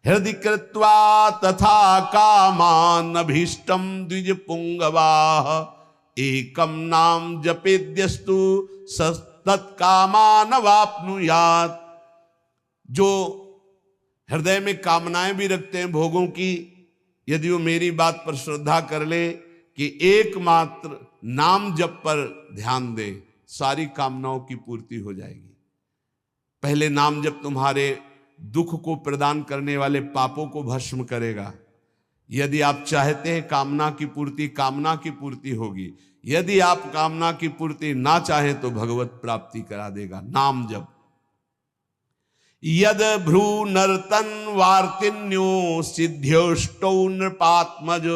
हृदि कृत्वा तथा कामान अभीष्टम द्विज पुंगवा एकम नाम जपेद्यस्तु तत्कामान वाप्नुयात्। जो हृदय में कामनाएं भी रखते हैं भोगों की, यदि वो मेरी बात पर श्रद्धा कर ले कि एकमात्र नाम जप पर ध्यान दे, सारी कामनाओं की पूर्ति हो जाएगी। पहले नाम जप तुम्हारे दुख को प्रदान करने वाले पापों को भस्म करेगा। यदि आप चाहते हैं कामना की पूर्ति होगी। यदि आप कामना की पूर्ति ना चाहें तो भगवत प्राप्ति करा देगा नाम जप। यद भ्रू नर्तन वार्तिन्यो सिद्ध्योष्टौ नृपात्मज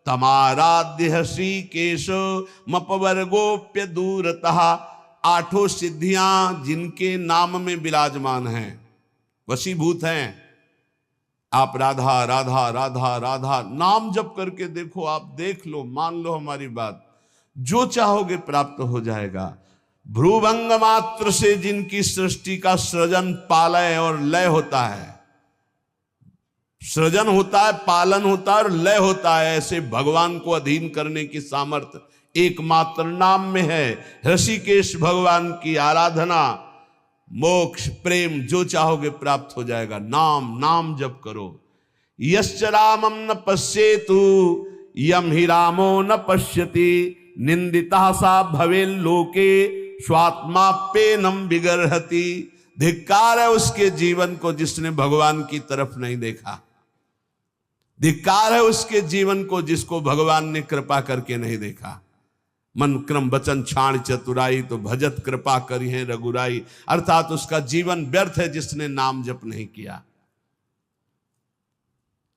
तमाराध्य श्रीकेश मपवर्गोप्य दूरतः। आठों सिद्धियां जिनके नाम में विराजमान हैं, वशीभूत हैं। आप राधा राधा राधा राधा नाम जप करके देखो, आप देख लो, मान लो हमारी बात, जो चाहोगे प्राप्त हो जाएगा। भ्रूभंग मात्र से जिनकी सृष्टि का सृजन पालय और लय होता है, सृजन होता है, पालन होता है और लय होता है, ऐसे भगवान को अधीन करने की सामर्थ्य एकमात्र नाम में है। ऋषिकेश भगवान की आराधना, मोक्ष, प्रेम जो चाहोगे प्राप्त हो जाएगा। नाम जप करो। यश्च रामम न पश्येतु यम ही रामो न पश्यति निंदिता सा भवे लोके स्वात्माप्येनम विगर्हति। धिक्कार है उसके जीवन को जिसने भगवान की तरफ नहीं देखा। धिक्कार है उसके जीवन को जिसको भगवान ने कृपा करके नहीं देखा। मन क्रम वचन छाण चतुराई तो भजत कृपा करी है रघुराई। अर्थात उसका जीवन व्यर्थ है जिसने नाम जप नहीं किया।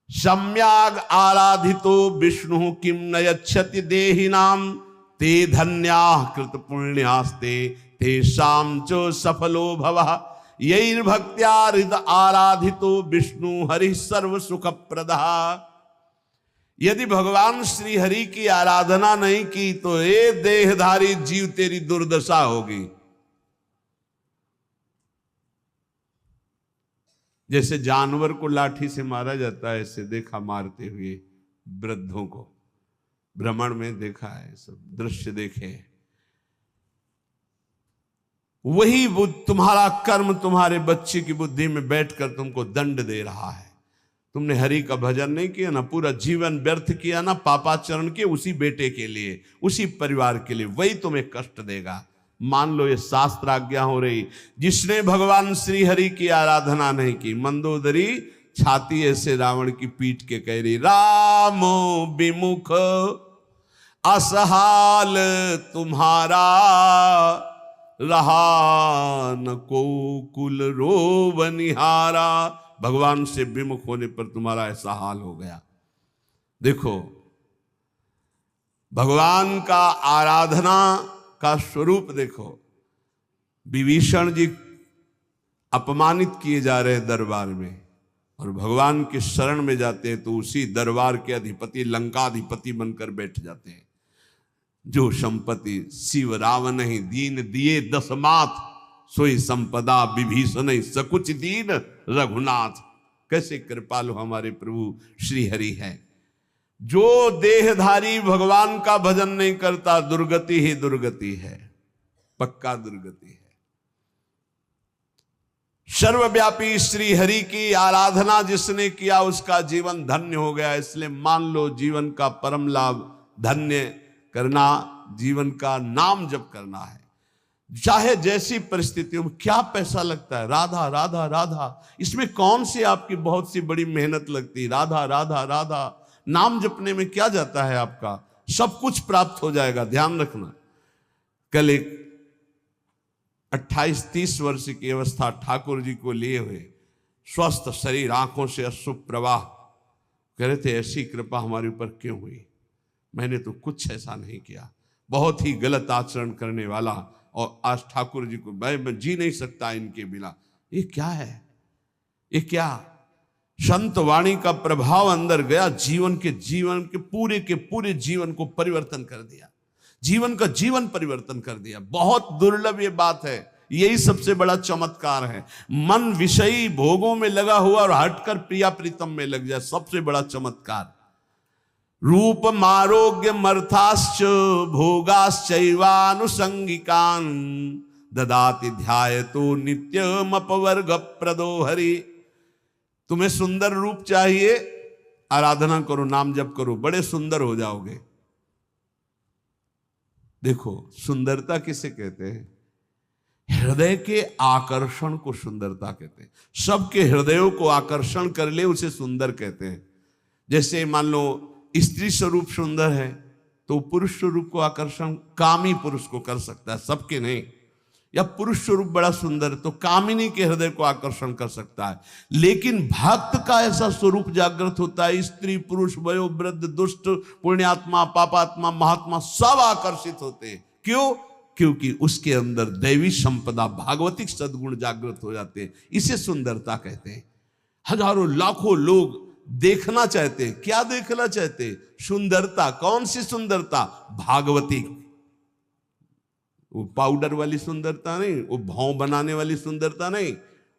सम्याग आराधितो विष्णु किम नयच्छति देहिनाम ते धन्याः कृत पुण्यास्ते तेषां च सफलो भवः। यैर् भक्त्या हृदय आराधितो विष्णु हरि सर्व सुख प्रदः। यदि भगवान श्री हरि की आराधना नहीं की तो ये देहधारी जीव तेरी दुर्दशा होगी। जैसे जानवर को लाठी से मारा जाता है, ऐसे देखा मारते हुए वृद्धों को, भ्रमण में देखा है, सब दृश्य देखे। वही तुम्हारा कर्म तुम्हारे बच्चे की बुद्धि में बैठकर तुमको दंड दे रहा है। तुमने हरि का भजन नहीं किया ना, पूरा जीवन व्यर्थ किया ना, पापाचरण के उसी बेटे के लिए, उसी परिवार के लिए, वही तुम्हें कष्ट देगा। मान लो ये शास्त्र आज्ञा हो रही। जिसने भगवान श्री हरि की आराधना नहीं की, मंदोदरी छाती ऐसे रावण की पीट के कह रही, रामो विमुख असहाल तुम्हारा रहा न को कुल रोवनिहारा। भगवान से विमुख होने पर तुम्हारा ऐसा हाल हो गया। देखो, भगवान का आराधना का स्वरूप देखो। विभीषण जी अपमानित किए जा रहे दरबार में, और भगवान के शरण में जाते हैं तो उसी दरबार के अधिपति, लंकाधिपति बनकर बैठ जाते हैं। जो संपत्ति शिव रावण ही दीन दिए दशमाथ, सोई संपदा विभीषण सकुच दीन रघुनाथ। कैसे कृपालु हमारे प्रभु श्री हरि है। जो देहधारी भगवान का भजन नहीं करता, दुर्गति ही दुर्गति है, पक्का दुर्गति है। सर्वव्यापी श्री हरि की आराधना जिसने किया उसका जीवन धन्य हो गया। इसलिए मान लो, जीवन का परम लाभ धन्य करना, जीवन का नाम जप करना है। चाहे जैसी परिस्थितियों में, क्या पैसा लगता है, राधा राधा राधा, इसमें कौन सी आपकी बहुत सी बड़ी मेहनत लगती है। राधा राधा राधा नाम जपने में क्या जाता है आपका, सब कुछ प्राप्त हो जाएगा। ध्यान रखना। कल एक 28-30 वर्ष की अवस्था ठाकुर जी को लिए हुए, स्वस्थ शरीर, आंखों से अश्रु प्रवाह, कह रहे थे ऐसी कृपा हमारे ऊपर क्यों हुई। मैंने तो कुछ ऐसा नहीं किया, बहुत ही गलत आचरण करने वाला, और आज ठाकुर जी को मैं जी नहीं सकता इनके बिना। ये क्या है, ये क्या संत वाणी का प्रभाव अंदर गया, जीवन के पूरे जीवन को परिवर्तन कर दिया, जीवन का जीवन परिवर्तन कर दिया। बहुत दुर्लभ ये बात है यही सबसे बड़ा चमत्कार है। मन विषयी भोगों में लगा हुआ और हटकर प्रिया प्रीतम में लग जाए, सबसे बड़ा चमत्कार। रूप मारोग्य मर्थाश्च भोगाश्चैवानुसंगिकान् ददाति ध्यायतो नित्यम अपवर्ग प्रदो हरि। तुम्हें सुंदर रूप चाहिए, आराधना करो, नाम जप करो, बड़े सुंदर हो जाओगे। देखो सुंदरता किसे कहते हैं? हृदय के आकर्षण को सुंदरता कहते हैं। सबके हृदयों को आकर्षण कर ले उसे सुंदर कहते हैं। जैसे मान लो स्त्री स्वरूप सुंदर है तो पुरुष स्वरूप को आकर्षण कामी पुरुष को कर सकता है, सबके नहीं। या पुरुष स्वरूप बड़ा सुंदर तो कामिनी के हृदय को आकर्षण कर सकता है। लेकिन भक्त का ऐसा स्वरूप जागृत होता है, स्त्री पुरुष वयो वृद्ध दुष्ट पुण्यात्मा पापात्मा महात्मा सब आकर्षित होते हैं। क्यों? क्योंकि उसके अंदर दैवी संपदा भागवतिक सद्गुण जागृत हो जाते हैं। इसे सुंदरता कहते हैं। हजारों लाखों लोग देखना चाहते हैं। क्या देखना चाहते हैं? सुंदरता। कौन सी सुंदरता? भागवतिक। वो पाउडर वाली सुंदरता नहीं, वो भाव बनाने वाली सुंदरता नहीं,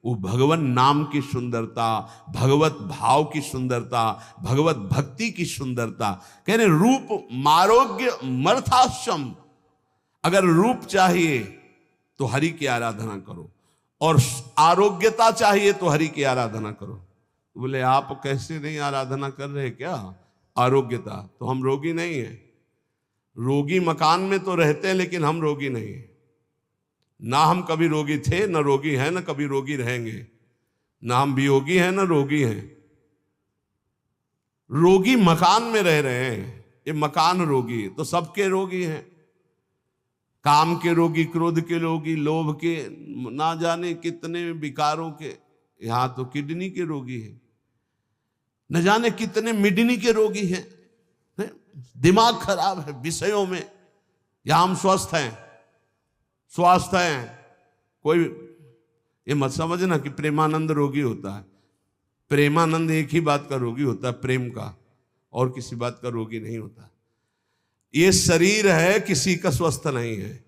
वो भगवान नाम की सुंदरता, भगवत भाव की सुंदरता, भगवत भक्ति की सुंदरता। कह रहे रूप मारोग्य मर्थाश्रम। अगर रूप चाहिए तो हरि की आराधना करो, और आरोग्यता चाहिए तो हरि की आराधना करो। बोले आप कैसे नहीं आराधना कर रहे क्या? आरोग्यता तो हम रोगी नहीं है। रोगी मकान में तो रहते हैं लेकिन हम रोगी नहीं है। ना हम कभी रोगी थे, न रोगी हैं, न कभी रोगी रहेंगे। ना हम वियोगी हैं, न रोगी हैं। रोगी मकान में रह रहे हैं, ये मकान रोगी। तो सबके रोगी हैं। काम के रोगी, क्रोध के रोगी, लोभ के, ना जाने कितने विकारों के। यहां तो किडनी के रोगी हैं, न जाने कितने मिडनी के रोगी हैं। दिमाग खराब है विषयों में। या हम स्वस्थ हैं, स्वस्थ हैं। कोई ये मत समझना कि प्रेमानंद रोगी होता है। प्रेमानंद एक ही बात का रोगी होता है, प्रेम का, और किसी बात का रोगी नहीं होता। ये शरीर है, किसी का स्वस्थ नहीं है।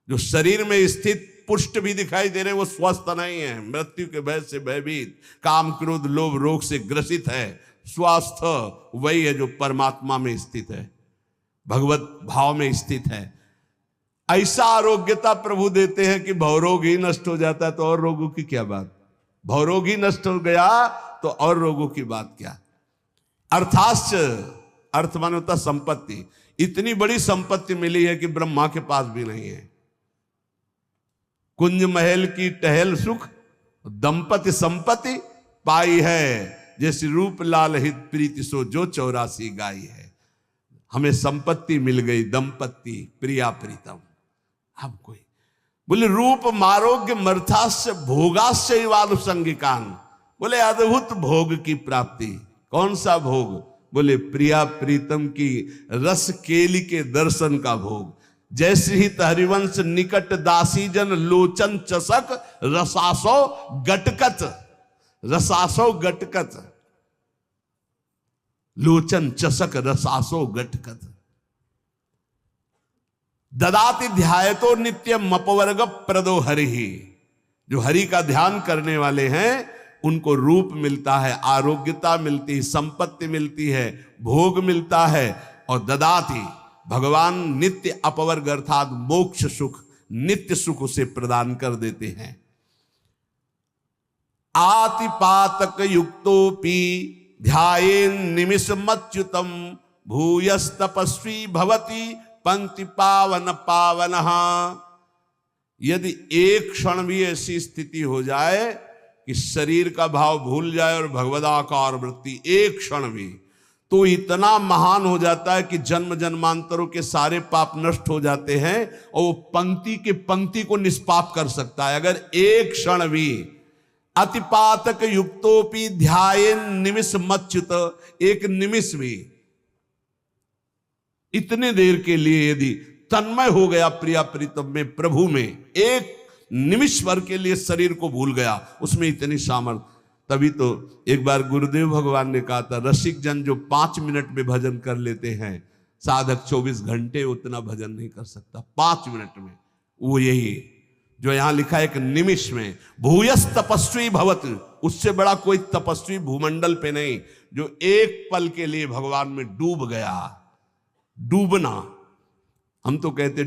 जो शरीर में स्थित पुष्ट भी दिखाई दे रहे हैं वो स्वस्थ नहीं है। मृत्यु के भय से भयभीत, काम क्रोध लोभ रोग से ग्रसित है। स्वस्थ वही है जो परमात्मा में स्थित है, भगवत भाव में स्थित है। ऐसा आरोग्यता प्रभु देते हैं कि भवरोग ही नष्ट हो जाता है तो और रोगों की क्या बात। भवरोग ही नष्ट हो गया तो और रोगों की बात क्या। अर्थाश्च, अर्थ माने होता संपत्ति। इतनी बड़ी संपत्ति मिली है कि ब्रह्मा के पास भी नहीं है। कुंज महल की टहल सुख दंपति संपत्ति पाई है, जैसे रूप लाल हित प्रीति सो जो 84 गाई है। हमें संपत्ति मिल गई, दंपत्ति प्रिया प्रीतम। हम कोई बोले रूप मारोग्य मर्थास्य भोगास्य वालुसंगिकान। बोले अद्भुत भोग की प्राप्ति। कौन सा भोग? बोले प्रिया प्रीतम की रस केली के दर्शन का भोग। जैसे ही हरिवंश निकट दासी जन लोचन चसक रसासो गटकत। रसासो गटकत, लोचन चसक रसासो गटकत। ददाति ध्यायतो नित्यम अपवर्ग प्रदो हरि। जो हरि का ध्यान करने वाले हैं उनको रूप मिलता है, आरोग्यता मिलती है, संपत्ति मिलती है, भोग मिलता है। और ददाति भगवान नित्य अपवर्ग अर्थात मोक्ष सुख, नित्य सुख उसे प्रदान कर देते हैं। आतिपातक युक्तोपि ध्यायेन निमिषमच्युतम भूयस तपस्वी भवति पंक्ति पावन पावनः। यदि एक क्षण भी ऐसी स्थिति हो जाए कि शरीर का भाव भूल जाए और भगवदाकार वृत्ति एक क्षण भी, तो इतना महान हो जाता है कि जन्म जन्मांतरों के सारे पाप नष्ट हो जाते हैं और वो पंक्ति के पंक्ति को निष्पाप कर सकता है अगर एक क्षण भी। अतिपातक युक्तोपि ध्यायेन निमिष मच्युत। एक निमिष भी, इतने देर के लिए यदि तन्मय हो गया प्रिया प्रीतम में, प्रभु में, एक निमिष भर के लिए शरीर को भूल गया, उसमें इतनी सामर्थ्य। तभी तो एक बार गुरुदेव भगवान ने कहा था, रसिक जन जो 5 मिनट में भजन कर लेते हैं, साधक 24 घंटे उतना भजन नहीं कर सकता 5 मिनट में। वो यही जो यहां लिखा है एक निमिष में, भूयस तपस्वी भवत, उससे बड़ा कोई तपस्वी भूमंडल पे नहीं, जो एक पल के लिए भगवान में डूब गया। डूबना, हम तो कहते